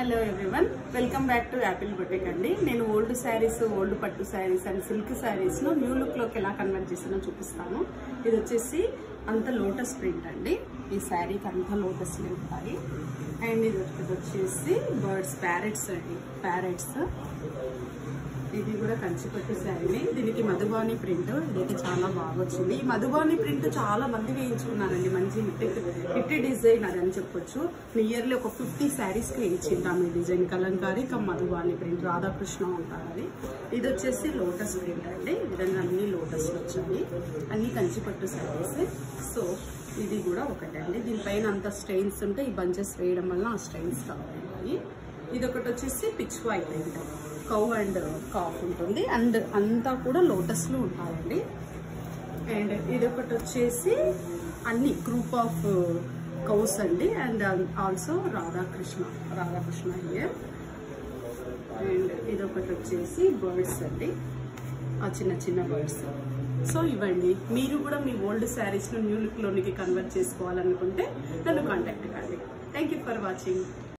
Hello everyone, welcome back to Apple boutique అండి. నేను old saris, old పట్టు శారీస్ అండ్ సిల్క్ శారీస్ ను న్యూ లుక్ లోకి ఎలా కన్వర్ట్ చేసానో చూపిస్తాను. ఇది వచ్చేసి అంత లోటస్ ప్రింట్ అండి. ఈ శారీకి అంతా లోటస్ ఉంటాయి. అండ్ ఇది వచ్చేసి బర్డ్స్, ప్యారెట్స్ అండి, ప్యారెట్స్. ఇది కూడా కంచిపట్టు శారీని. దీనికి మధుబాని ప్రింట్, ఇదైతే చాలా బాగా వచ్చింది. ఈ మధుబాని ప్రింట్ చాలా మంది వేయించుకున్నారండి. మంచి హిట్ డిజైన్ అది అని చెప్పొచ్చు. నియర్లీ ఒక 50 శారీస్ కి వేయించింటాం ఈ design. Kalamkari come Madhubani print, Radhakrishna ఉంటారు అది. ఇది వచ్చేసి లోటస్ ప్రింట్ అండి. ఈ విధంగా అన్ని లోటస్ వచ్చాయి, అన్ని కంచిపట్టు శారీస్. సో ఇది కూడా ఒకటండి. దీనిపైన అంత స్టెయిన్స్ ఉంటే ఈ బంచెస్ వేయడం వల్ల ఆ స్టెయిన్స్ రావాలి. ఇది ఒకటి వచ్చేసి పిచ్ వై ప్రింట్, కౌ అండ్ కాఫ్ ఉంటుంది. అండ్ అంతా కూడా లోటస్ లో ఉంటాయండి. అండ్ ఇది ఒకటి వచ్చేసి అన్ని గ్రూప్ ఆఫ్ కౌస్ అండి. And also Radhakrishna here. And ఇది ఒకటి వచ్చేసి బర్డ్స్ అండి, ఆ చిన్న చిన్న బర్డ్స్. సో ఇవ్వండి, మీరు కూడా మీ ఓల్డ్ శారీస్ ను న్యూ లుక్ లోనికి కన్వర్ట్ చేసుకోవాలనుకుంటే నన్ను కాంటాక్ట్ కండి. Thank you for watching.